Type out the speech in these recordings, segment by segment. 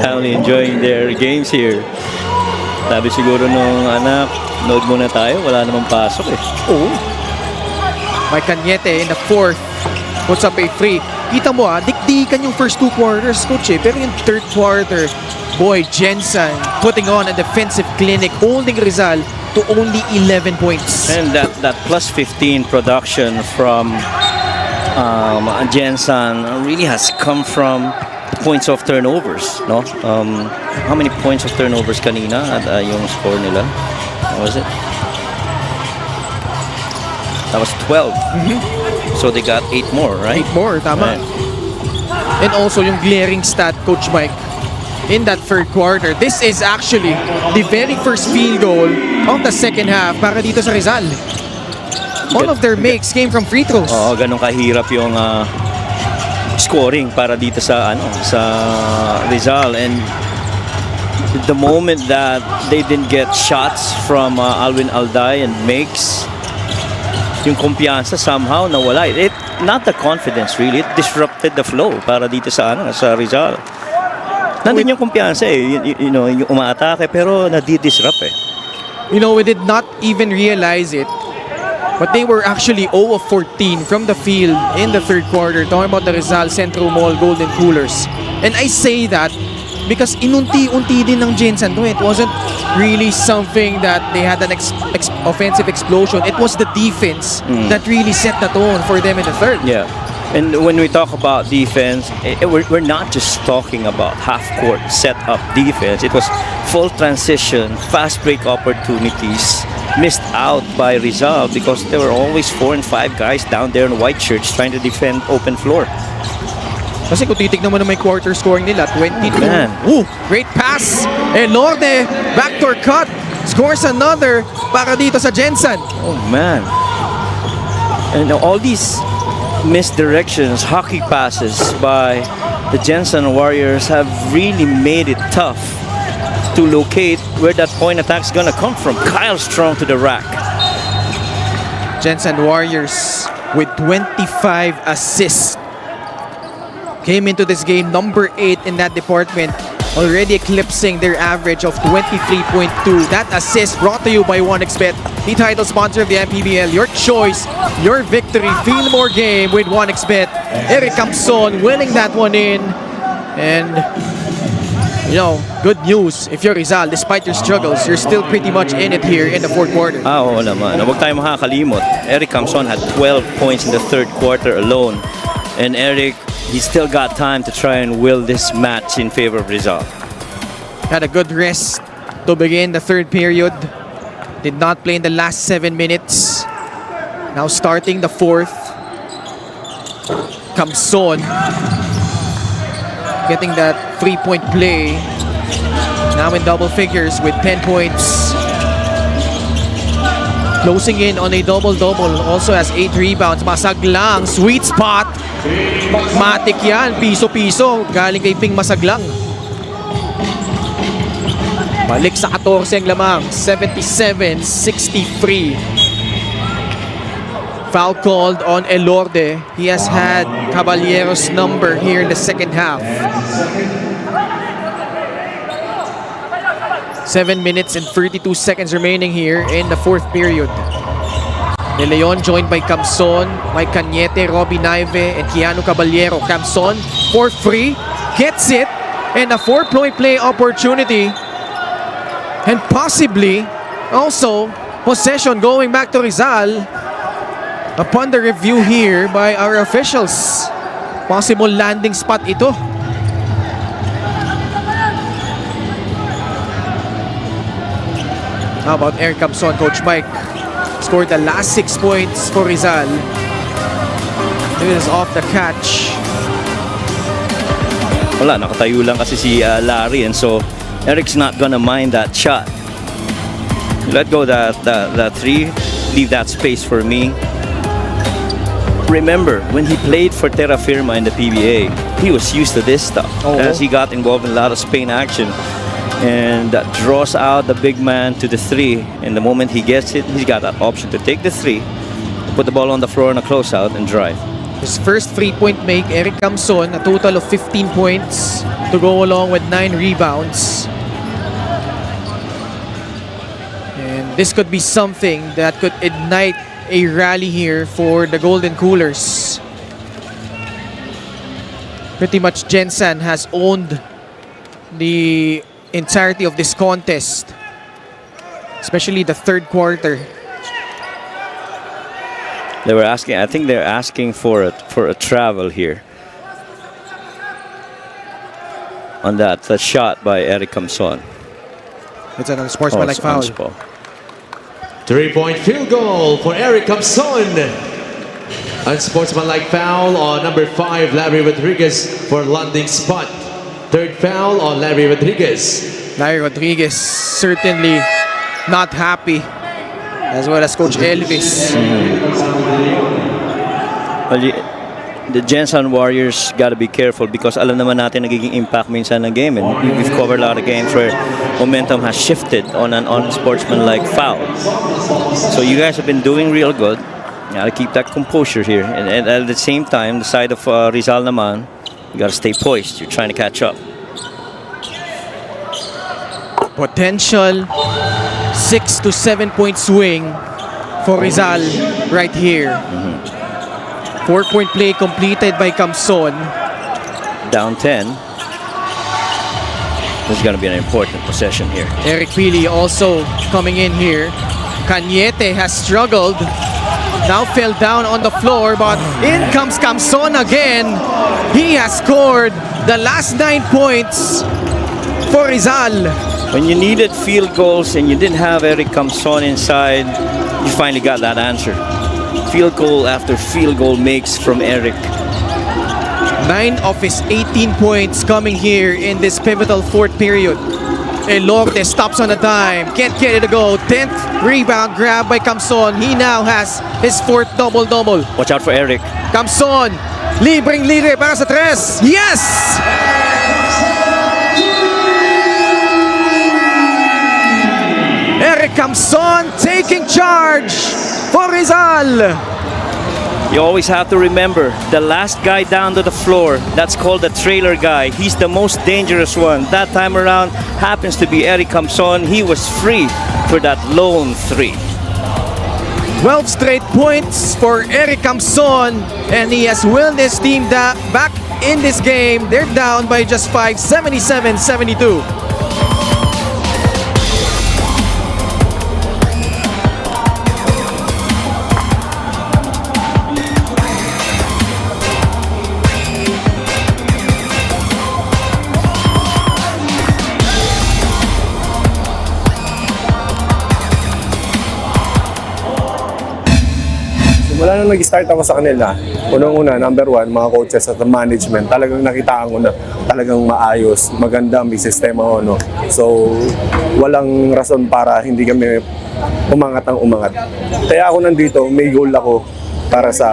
Family enjoying their games here. Sabi siguro nung anak, nood muna tayo, wala namang pasok eh. Oh. Mike Cañete in the fourth puts up a free. Kita mo dikdikan yung first 2 quarters, coach eh. Pero yung third quarter, boy, Gensan putting on a defensive clinic, holding Rizal to only 11 points. And that plus 15 production from Gensan really has come from points of turnovers, no? How many points of turnovers kanina at yung score nila? What was it? That was 12. So they got 8 more, right? 8 more, tama. Right. And also yung glaring stat, Coach Mike, in that third quarter, this is actually the very first field goal of the second half para dito sa Rizal. All of their makes came from free throws. Oo, ganun kahirap yung scoring para dito sa Rizal, and the moment that they didn't get shots from Alwin Alday and makes, yung kumpiyansa somehow nawala. It not the confidence really, it disrupted the flow para dito sa Rizal. Nandun yung kumpiyansa eh, you know, yung umaatake pero nadi-disrupt eh. You know, we did not even realize it, but they were actually 0 of 14 from the field in the third quarter. Talking about the Rizal Centro Mall Golden Coolers. And I say that because inunti-unti din ng Gensan to. It wasn't really something that they had an offensive explosion. It was the defense that really set the tone for them in the third. Yeah. And when we talk about defense, we're not just talking about half-court set-up defense. It was full transition, fast break opportunities, missed out by Rizal because there were always 4 and 5 guys down there in white shirts trying to defend open floor. Kasi kung titignan mo na may quarter scoring nila, 22. Man. Ooh, great pass. Elorde, backdoor cut. Scores another para dito sa Gensan. Oh, man. And all these misdirections, hockey passes by the Gensan Warriors have really made it tough to locate where that point attack is gonna come from. Kyle Strong to the rack. Gensan Warriors with 25 assists. Came into this game number 8 in that department, already eclipsing their average of 23.2. That assist brought to you by 1xBet, the title sponsor of the Mpbl. Your choice, your victory. Feel more game with 1xBet. Eric Camson winning that one in. And, you know, good news if you're Rizal, despite your struggles, you're still pretty much in it here in the fourth quarter. Oo naman. Huwag tayong makakalimot. Eric Camson had 12 points in the third quarter alone. And Eric, he still got time to try and will this match in favor of Rizal. Had a good rest to begin the third period. Did not play in the last 7 minutes. Now starting the fourth. Camson getting that 3-point play. Now in double figures with 10 points. Closing in on a double-double. Also has 8 rebounds. Masaglang. Sweet spot. Matik yan. Piso-piso. Galing kay Ping Masaglang. Balik sa 14 ang lamang. 77-63. Foul called on Elorde. He has had Caballero's number here in the second half. 7 minutes and 32 seconds remaining here in the fourth period. De Leon joined by Camson, Mike Cañete, Robbie Naive, and Keanu Caballero. Camson for free, gets it, and a 4-point play opportunity. And possibly also possession going back to Rizal upon the review here by our officials. Possible landing spot ito. How about Eric Camson, Coach Mike? Scored the last 6 points for Rizal. This is off the catch. Wala, nakatayo lang kasi si Larry, and so Eric's not gonna mind that shot. Let go that 3, leave that space for me. Remember, when he played for Terra Firma in the PBA, he was used to this stuff. As he got involved in a lot of Spain action. And that draws out the big man to the 3. And the moment he gets it, he's got that option to take the 3, put the ball on the floor in a closeout, and drive. His first 3-point make, Eric Camson, a total of 15 points to go along with 9 rebounds. And this could be something that could ignite a rally here for the Golden Coolers. Pretty much Gensan has owned the entirety of this contest, especially the third quarter. They were asking, I think they're asking for a travel here. On that shot by Eric Camson. It's an unsportsmanlike foul. 3-point field goal for Eric Camson. Unsportsmanlike foul on number 5, Larry Rodriguez for landing spot. Third foul on Larry Rodriguez. Larry Rodriguez certainly not happy, as well as Coach Elvis. Well, the Gensan Warriors got to be careful because alam naman natin nagiging impact minsan ng game, and we've covered a lot of games where momentum has shifted on an unsportsmanlike foul. So you guys have been doing real good. You gotta keep that composure here, and at the same time, the side of Rizal naman, you gotta stay poised. You're trying to catch up. Potential 6 to 7 point swing for Rizal right here. 4-point play completed by Camson. Down 10. This is going to be an important possession here. Eric Pili also coming in here. Cañete has struggled. Now fell down on the floor, but in comes Camson again. He has scored the last 9 points for Rizal. When you needed field goals and you didn't have Eric Camson inside, you finally got that answer. Field goal after field goal makes from Eric. 9 of his 18 points coming here in this pivotal fourth period. Elorte stops on a dime, can't get it to go. 10th rebound grab by Camson. He now has his 4th double-double. Watch out for Eric. Camson, libreng-libre para sa 3. Yes! Eric Camson taking charge for Rizal. You always have to remember, the last guy down to the floor, that's called the trailer guy. He's the most dangerous one. That time around happens to be Eric Camson. He was free for that lone 3. 12 straight points for Eric Camson, and he has willed his team back in this game. They're down by just 5, 77-72. Wala nang nag-start ako sa kanila. Unang-una, number 1, mga coaches at the management. Talagang nakitaan ko na talagang maayos, maganda, may sistema ko, no? So, walang rason para hindi kami umangat ng umangat. Kaya ako nandito, may goal ako para sa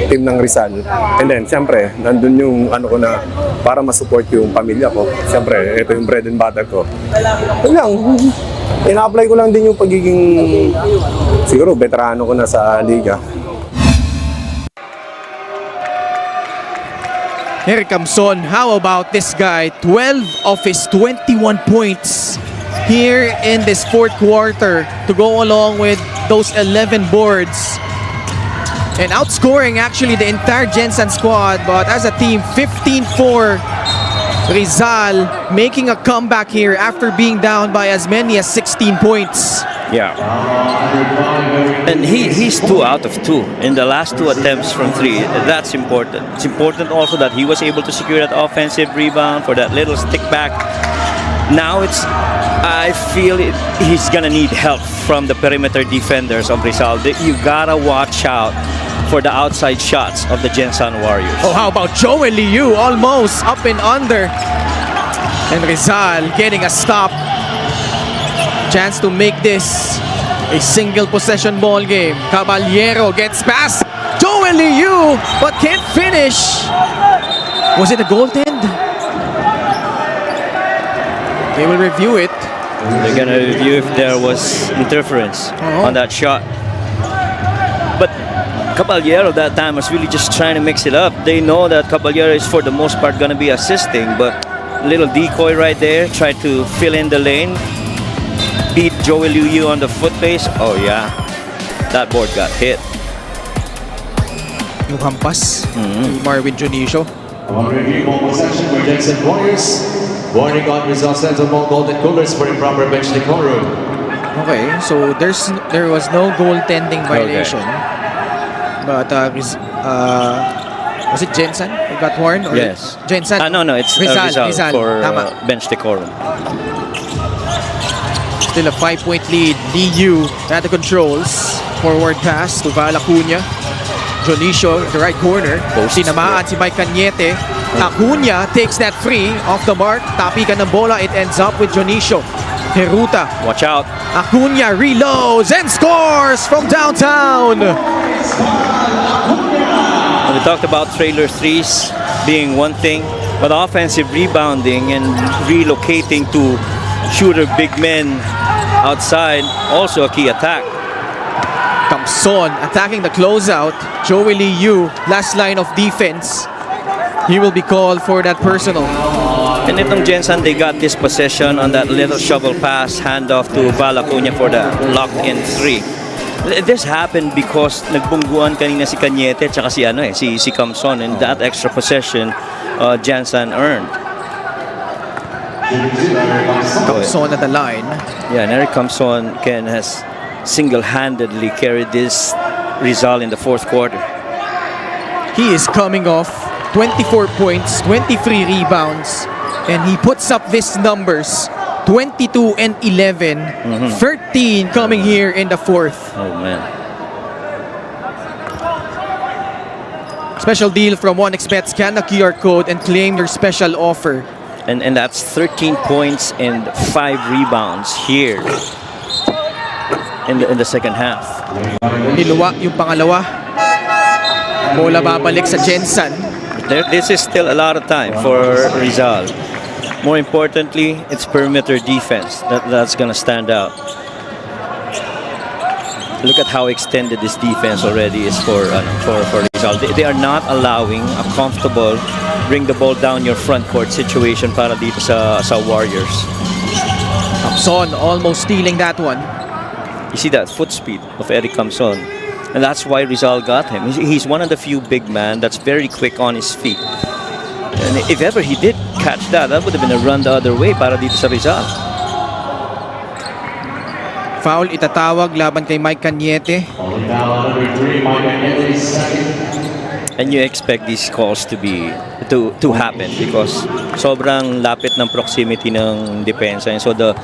team ng Rizal. And then, siyempre, nandun yung ano ko na para masupport yung pamilya ko. Siyempre, ito yung bread and butter ko. Yun lang. Ina-apply ko lang din yung pagiging siguro veterano ko na sa liga. Eric Camson, how about this guy? 12 of his 21 points here in this fourth quarter to go along with those 11 boards. And outscoring actually the entire Gensan squad, but as a team, 15-4. Rizal making a comeback here after being down by as many as 16 points. Yeah. And he's 2 out of 2 in the last 2 attempts from 3. That's important. It's important also that he was able to secure that offensive rebound for that little stick back. Now I feel he's gonna need help from the perimeter defenders of Rizal. You gotta watch out for the outside shots of the Gensan Warriors. Oh, how about Joel Liu almost up and under. And Rizal getting a stop. Chance to make this a single possession ball game. Caballero gets past Joel Liu but can't finish. Was it a goaltend? They will review it. They're gonna review if there was interference on that shot. But Caballero that time was really just trying to mix it up. They know that Caballero is for the most part going to be assisting, but little decoy right there, try to fill in the lane, beat Joey Liu on the foot pace. Oh yeah, that board got hit. Yung hampas ni Marvin Junicio. On review, ball possession for Gensan Warriors. Warning on Rizal Center Mall Golden Coolers for improper bench decorum. Okay, so there was no goaltending violation. But was it Gensan who got warned? Or Yes. Gensan? No, it's Rizal for bench decorum. Still a 5-point lead. Liu at the controls. Forward pass to Val Acuna. Jonicio, the right corner. Sinamaan si Mike Cañete. Acuna takes that free off the mark. Tapikan ng bola. It ends up with Jonicio. Heruta. Watch out. Acuna reloads and scores from downtown. We talked about trailer threes being one thing, but offensive rebounding and relocating to shooter big men outside, also a key attack. Camson attacking the closeout. Joey Liu, last line of defense. He will be called for that personal. And itong Gensan, they got this possession on that little shovel pass, handoff to Val Acuna for the locked-in three. This happened because nagbungguan kanina si Cañete at si Camson, and that extra possession Gensan earned. Camson at the line. Yeah, and Eric Camson has single-handedly carried this Rizal in the fourth quarter. He is coming off 24 points, 23 rebounds, and he puts up these numbers. 22 and 11, 13 coming here in the fourth. Oh man. Special deal from 1xBet. Scan the QR code and claim your special offer. And that's 13 points and 5 rebounds here in the second half. Niluwa yung pangalawa. Bola babalik sa Gensan. This is still a lot of time for Rizal. More importantly, it's perimeter defense that's going to stand out. Look at how extended this defense already is for Rizal. They are not allowing a comfortable bring the ball down your front court situation para dito sa Warriors. Camson almost stealing that one. You see that foot speed of Eric Camson, and that's why Rizal got him. He's one of the few big men that's very quick on his feet. And if ever he did catch that would have been a run the other way para dito sa Rizal. Foul itatawag laban kay Mike Cañete. And you expect these calls to happen because sobrang lapit ng proximity ng depensa, and so the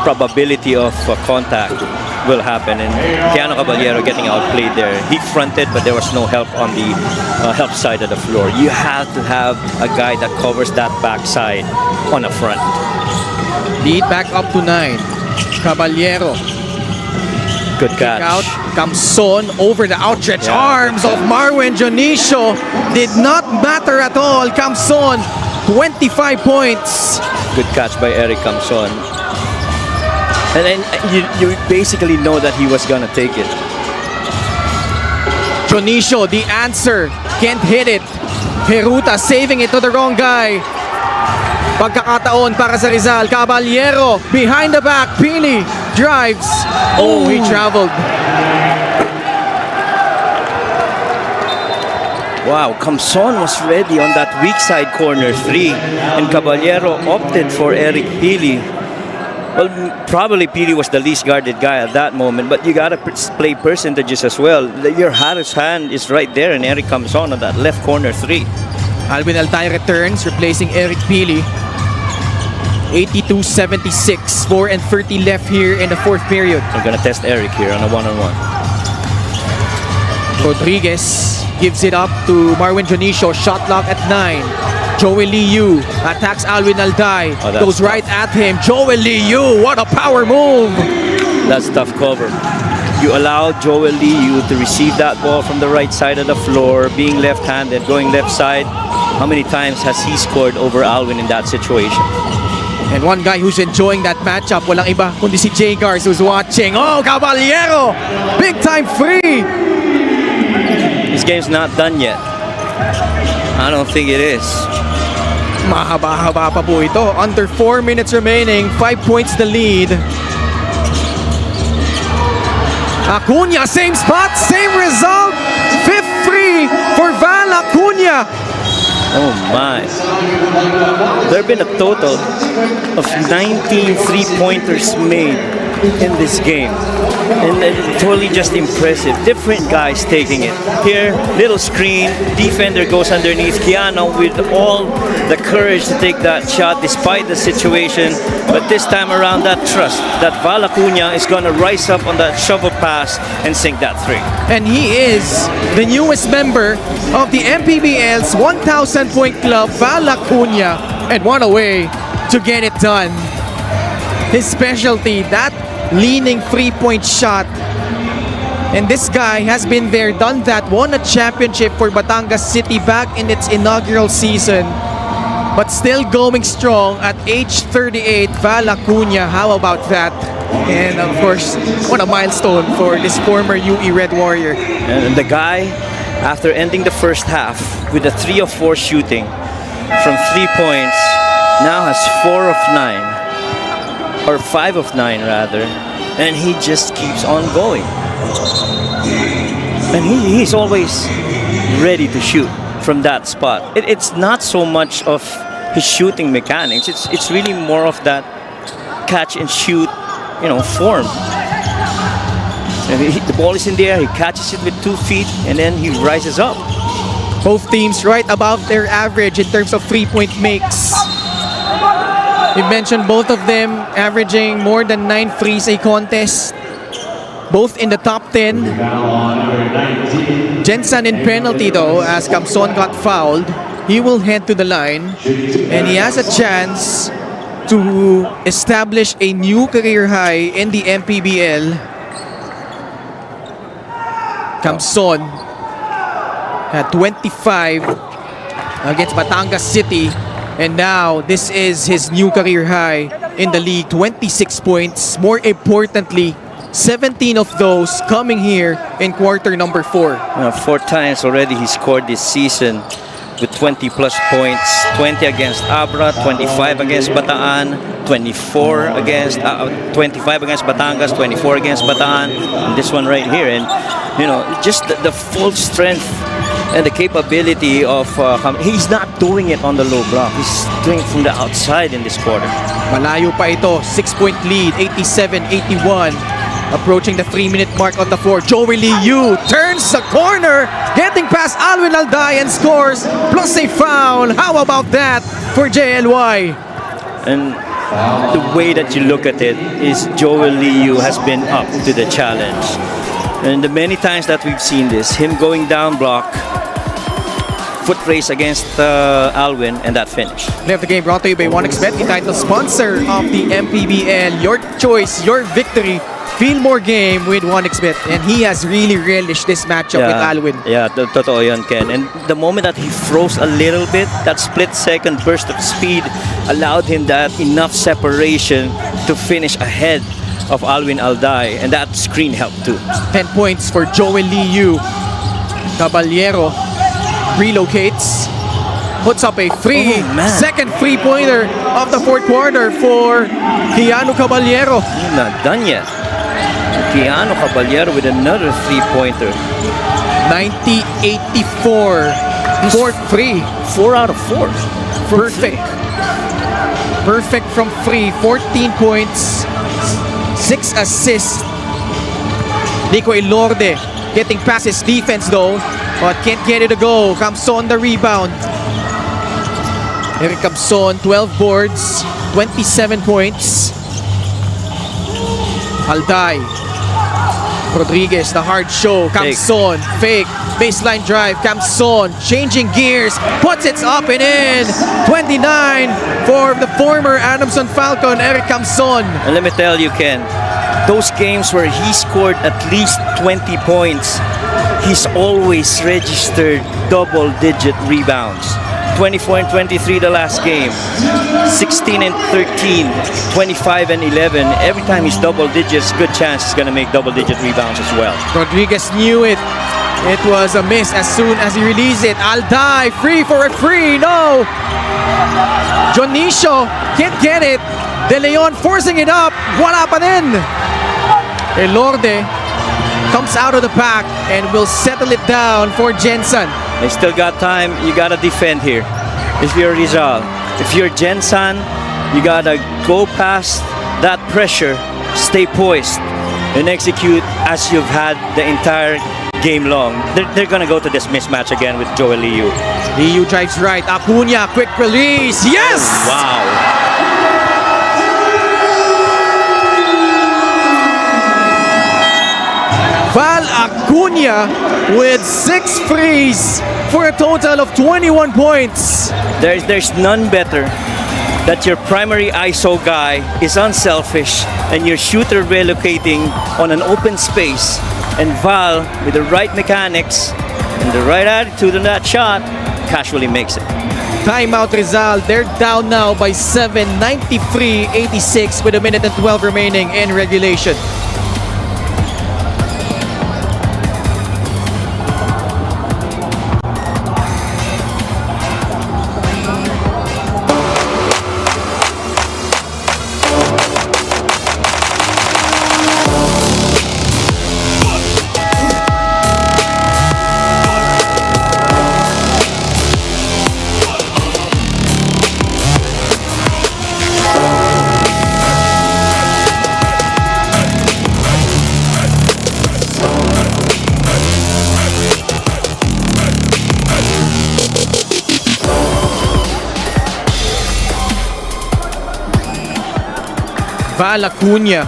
probability of contact will happen, and Keanu Caballero getting outplayed there. He fronted, but there was no help on the help side of the floor. You have to have a guy that covers that backside on the front. Lead back up to 9. Caballero. Good catch. Out. Camson over the outstretched arms of Marvin Junicio. Did not matter at all. Camson, 25 points. Good catch by Eric Camson. And then you basically know that he was gonna take it. Junicio, the answer. Can't hit it. Heruta saving it to the wrong guy. Pagkakataon para sa Rizal. Caballero behind the back. Pili drives. Oh, he traveled. Wow, Camson was ready on that weak side corner 3, and Caballero opted for Eric Pili. Well, probably Pili was the least guarded guy at that moment, but you gotta play percentages as well. Your hottest hand is right there, and Eric Camson on that left corner 3. Alvin Altay returns, replacing Eric Pili. 82-76, 4:30 left here in the fourth period. I'm gonna test Eric here on a one-on-one. Rodriguez gives it up to Marvin Junicio. Shot clock at 9. Joey Liu attacks Alvin Altay. Goes tough. right at him. Joey Liu, what a power move! That's tough cover. You allow Joel Liu to receive that ball from the right side of the floor, being left-handed, going left side. How many times has he scored over Alvin in that situation? And one guy who's enjoying that matchup, walang iba kundi si Jay Gars, who's watching. Oh, Caballero! Big time free! This game's not done yet. I don't think it is. Mahaba-haba pa po ito. Under 4 minutes remaining. 5 points the lead. Acuna, same spot, same result. Fifth free for Val Acuna. Oh my. There have been a total of 19 three-pointers made in this game. And totally just impressive. Different guys taking it. Here, little screen, defender goes underneath. Keanu with all the courage to take that shot despite the situation. But this time around, that trust that Val Acuna is going to rise up on that shovel pass and sink that three. And he is the newest member of the Mpbl's 1,000 point club, Val Acuna. And what a way to get it done. His specialty, that leaning three-point shot. And this guy has been there, done that, won a championship for Batangas City back in its inaugural season. But still going strong at age 38, Val Acuna. How about that? And of course, what a milestone for this former UE Red Warrior. And the guy, after ending the first half with a 3 of 4 shooting from 3 points, now has 4 of 9. Or 5 of 9 rather, and he just keeps on going. And he's always ready to shoot from that spot. It's not so much of his shooting mechanics, it's really more of that catch and shoot, form. And the ball is in the air, he catches it with 2 feet, and then he rises up. Both teams right above their average in terms of three-point makes. We mentioned both of them averaging more than 9 threes a contest. Both in the top 10. Gensan in penalty though, as Camson got fouled. He will head to the line and he has a chance to establish a new career high in the Mpbl. Camson at 25 against Batangas City. And now, this is his new career high in the league, 26 points. More importantly, 17 of those coming here in quarter number 4. 4 times already he scored this season with 20 plus points. 20 against Abra, 25 against Bataan, 25 against Batangas, 24 against Bataan, and this one right here. And just the full strength and the capability of he's not doing it on the low block. He's doing it from the outside in this quarter. Malayo pa ito. 6-point lead, 87-81. Approaching the 3-minute mark on the floor. Joey Liu turns the corner, getting past Alwin Alday and scores, plus a foul. How about that for JLY? And the way that you look at it is Joel Liu has been up to the challenge. And the many times that we've seen this, him going down block, foot race against Alwin, and that finish. Left the game brought to you by 1xBet, the title sponsor of the Mpbl. Your choice, your victory. Feel more game with 1xBet. And he has really relished this matchup with Alwin. Yeah, totoo yun, Ken. And the moment that he froze a little bit, that split-second burst of speed allowed him that enough separation to finish ahead of Alwin Alday. And that screen helped too. 10 points for Joel Liu. Caballero relocates, puts up a second three-pointer of the fourth quarter for Keanu Caballero. He's not done yet. Keanu Caballero with another three-pointer. 90-84. 4-3. 4 out of 4. Perfect. Perfect from 3. 14 points. 6 assists. Nico Elorde getting past his defense though, but can't get it to go. Camson the rebound. Eric Camson, 12 boards, 27 points. Alday. Rodriguez, the hard show. Camson, fake, baseline drive. Camson, changing gears, puts it up and in. 29 for the former Adamson Falcon, Eric Camson. And let me tell you, Ken, those games where he scored at least 20 points, he's always registered double-digit rebounds. 24 and 23 the last game. 16 and 13, 25 and 11. Every time he's double digits, good chance he's going to make double-digit rebounds as well. Rodriguez knew it. It was a miss as soon as he released it. Alday, free for a free. No! Jonicio can't get it. De Leon forcing it up. Wala pa din. Elorde comes out of the pack and will settle it down for Gensan. They still got time. You got to defend here. If you're Rizal, if you're Gensan, you got to go past that pressure, stay poised, and execute as you've had the entire game long. They're going to go to this mismatch again with Joel Liu. Liu drives right. Acuna, quick release. Yes! Oh, wow. Val Acuna with 6 frees for a total of 21 points. There's none better that your primary ISO guy is unselfish and your shooter relocating on an open space, and Val with the right mechanics and the right attitude on that shot casually makes it. Timeout Rizal. They're down now by 7, 93-86 with a minute and 12 remaining in regulation. Val Acuna,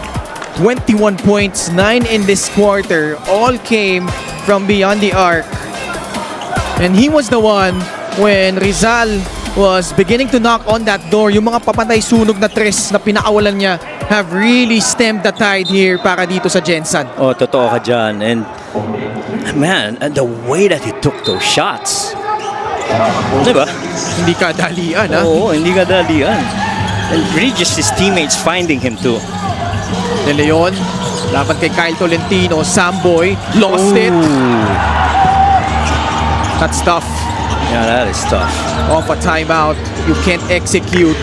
21 points, 9 in this quarter. All came from beyond the arc. And he was the one when Rizal was beginning to knock on that door. Yung mga papantay sunog na tres na pinakawalan niya have really stemmed the tide here para dito sa Gensan. Oh, totoo ka dyan. And man, and the way that he took those shots. Diba? Hindi ka dalian, ha? Oo, hindi ka dalian. And really just his teammates finding him too. De Leon, laban kay Kyle Tolentino. Samboy, lost it. That's tough. Yeah, that is tough. Off a timeout, you can't execute.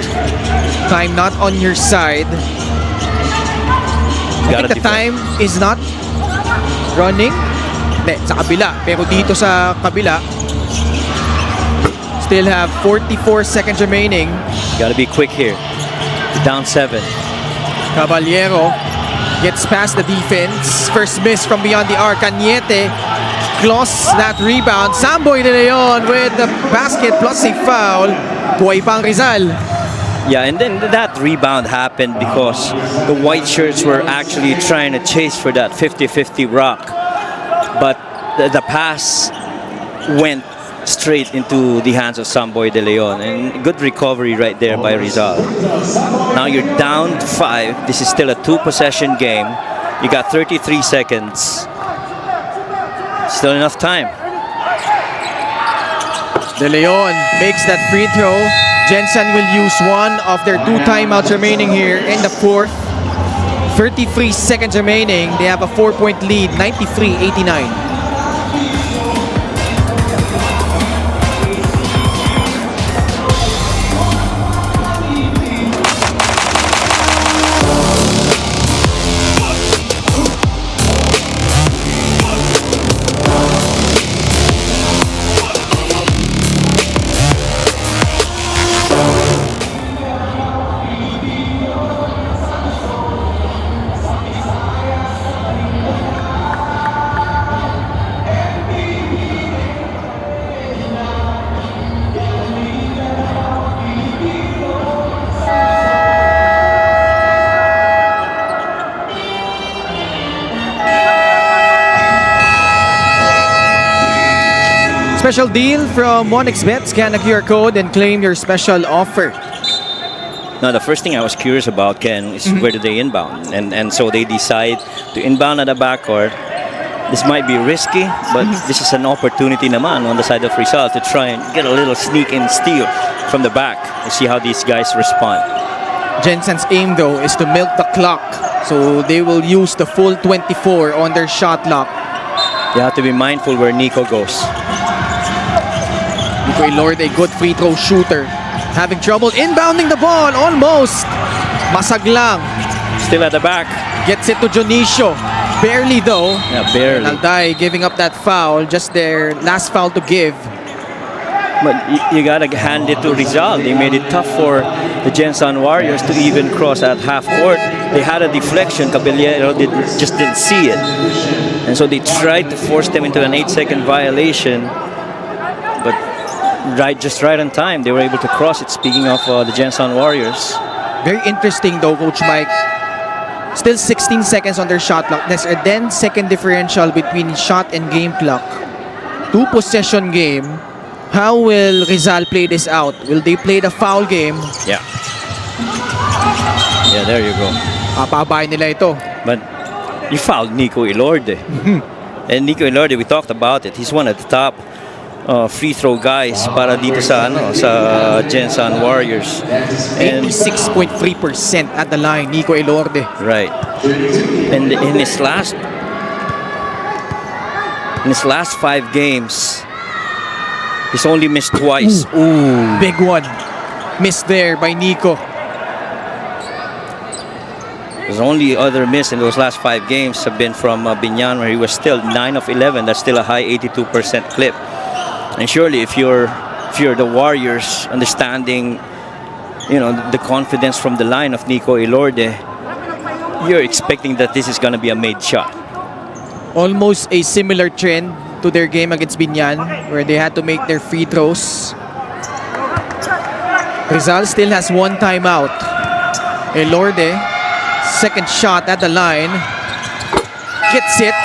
Time not on your side. I think the time is not running. Hindi, sa kabila. Pero dito sa kabila, still have 44 seconds remaining. Gotta be quick here. Down 7. Caballero gets past the defense. First miss from beyond the arc. Cañete claws that rebound. Samboy de Leon with the basket plus a foul. Buhay pang Rizal. Yeah, and then that rebound happened because the white shirts were actually trying to chase for that 50-50 rock. But the pass went straight into the hands of Samboy de Leon, and good recovery right there by Rizal. Now you're down 5. This is still a 2-possession game. You got 33 seconds. Still enough time. De Leon makes that free throw. Gensan will use one of their 2 timeouts remaining here in the fourth. 33 seconds remaining. They have a 4-point lead, 93-89. Special deal from 1xBet. Scan the QR code and claim your special offer. Now, the first thing I was curious about, Ken, is where do they inbound? And so they decide to inbound at the backcourt. This might be risky, but this is an opportunity naman on the side of Rizal to try and get a little sneak and steal from the back and see how these guys respond. Gensan's aim though is to milk the clock. So they will use the full 24 on their shot clock. You have to be mindful where Nico goes. Nico Ilorde, a good free throw shooter. Having trouble inbounding the ball, almost. Masaglang. Still at the back. Gets it to Jonicio. Barely though. Yeah, barely. Alday giving up that foul, just their last foul to give. But you gotta hand it to Rizal. They made it tough for the Gensan Warriors to even cross at half court. They had a deflection. Caballero just didn't see it. And so they tried to force them into an 8-second violation. But just right on time, they were able to cross it. Speaking of the Gensan Warriors. Very interesting though, Coach Mike. Still 16 seconds on their shot clock. There's a 10-second differential between shot and game clock. 2-possession game. How will Rizal play this out? Will they play the foul game? Yeah. Yeah, there you go. Pabahay nila ito. But you fouled Nico Ilorde. And Nico Ilorde, we talked about it. He's one of the top free throw guys para dito sa Gensan Warriors. And 86.3% at the line, Nico Ilorde. right. And in his last 5 games, he's only missed twice. Ooh, big one. Missed there by Nico. His only other miss in those last 5 games have been from Binyan, where he was still 9 of 11. That's still a high 82% clip. And surely, if you're the Warriors, understanding, the confidence from the line of Nico Ilorde, you're expecting that this is gonna be a made shot. Almost a similar trend to their game against Binyan, where they had to make their free throws. Rizal still has 1 timeout. Ilorde, second shot at the line. Gets it.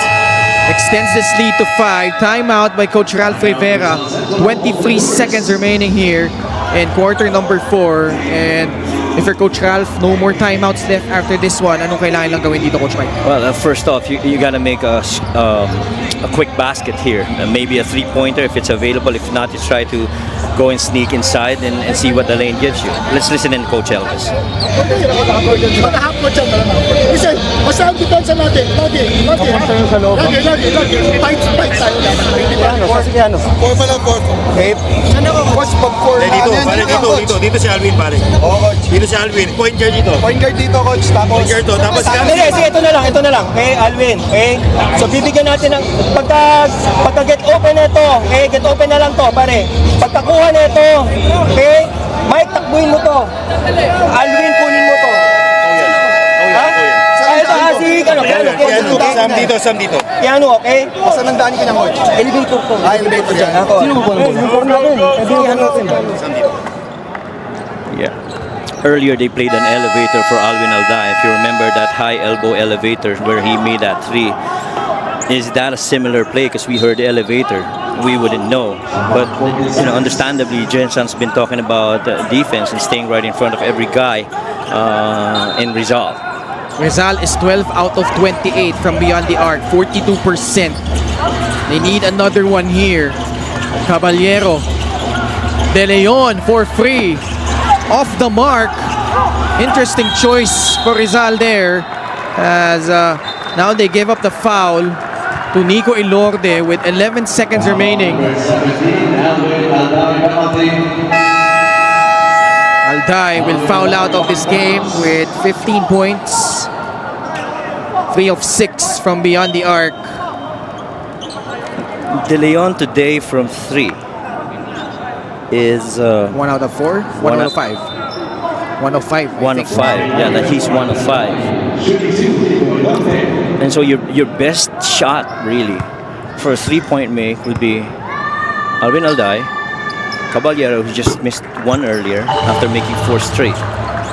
Extends this lead to 5. Timeout by Coach Ralph Rivera. 23 seconds remaining here in quarter number 4. And if you're Coach Ralph, no more timeouts left after this one. Anong kailangan lang gawin dito, Coach Mike? Well, first off, you gotta make a quick basket here. Maybe a 3-pointer if it's available. If not, you try to go and sneak inside and see what the lane gives you. Let's listen in Coach Elvis. Listen, basta ang depensa natin, lagi. Fight tayo. Sige, ano? 4 pa lang, 4. Okay. Coach, pag 4 Dito si Alvin, pare. Oo, Coach. Dito si Alvin, point guard dito. Point guard dito, Coach. Tapos, Point guard to, tapos Sige, ito na lang. Okay, Alvin. Okay? So, bibigyan natin ng pagka get open nito. Okay, get open na lang to, pare. Pagkakuha nito. Okay? Mike, takbuhin mo to. Alvin, kunin mo to. Sam dito. Yan, okay? basta nandaan ka niya, Coach. Elevator to. Elevator dyan. Sino mo po natin? Yeah. Earlier, they played an elevator for Alvin Alday. If you remember that high elbow elevator where he made that 3. Is that a similar play? Because we heard the elevator. We wouldn't know. But, understandably, Gensan's been talking about defense and staying right in front of every guy in Rizal. Rizal is 12 out of 28 from beyond the arc, 42%. They need another one here. Caballero. De Leon for free. Off the mark. Interesting choice for Rizal there. As now they gave up the foul to Nico Ilorde with 11 seconds remaining. Alday will foul out of this game with 15 points. 3 of 6 from beyond the arc. De Leon today from 3 is 1 out of 4? 1 out of 5. 1 of 5. 1 of 5. Yeah, that he's 1 of 5. And so your best shot really for a 3-point make would be Alvin Alday, Caballero, who just missed 1 earlier after making 4 straight.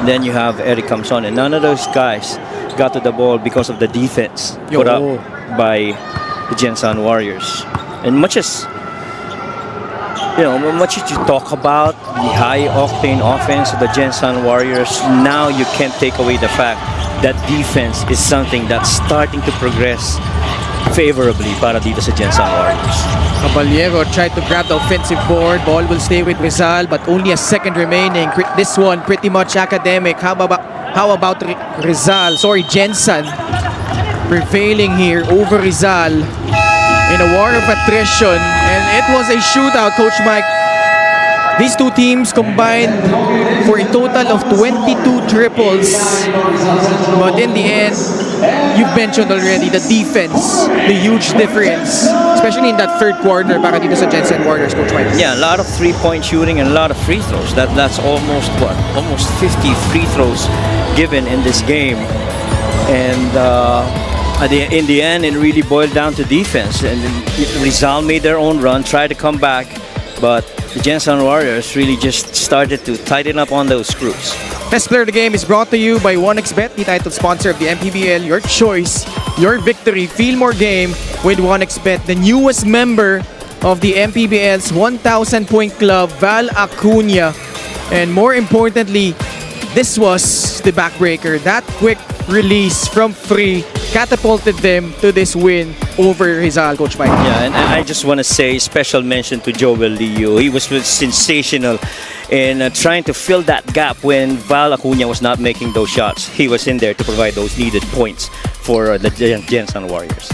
Then you have Eric Camson, and none of those guys got to the ball because of the defense put up by the Gensan Warriors. And much as you talk about the high octane offense of the Gensan Warriors, now you can't take away the fact that defense is something that's starting to progress favorably para dito sa Gensan Warriors. Caballero tried to grab the offensive board. Ball will stay with Rizal, but only a second remaining. This one pretty much academic. How about Rizal? Sorry, Gensan prevailing here over Rizal in a war of attrition, and it was a shootout, Coach Mike. These two teams combined for a total of 22 triples, but in the end, you've mentioned already the defense, the huge difference, especially in that third quarter para dito sa Gensan Warriors, Coach Mike. Yeah, a lot of three-point shooting and a lot of free throws. That's almost 50 free throws given in this game, and in the end, it really boiled down to defense. And Rizal made their own run, tried to come back, but the Gensan Warriors really just started to tighten up on those screws. Best Player of the Game is brought to you by 1xBet, the title sponsor of the Mpbl. Your choice, your victory. Feel more game with 1xBet, the newest member of the Mpbl's 1,000-point club, Val Acuna. And more importantly, this was the backbreaker. That quick release from free catapulted them to this win over Rizal, Coach Mike. Yeah, and I just want to say special mention to Joel Leo. He was sensational in trying to fill that gap when Val Acuna was not making those shots. He was in there to provide those needed points for the Gensan Warriors.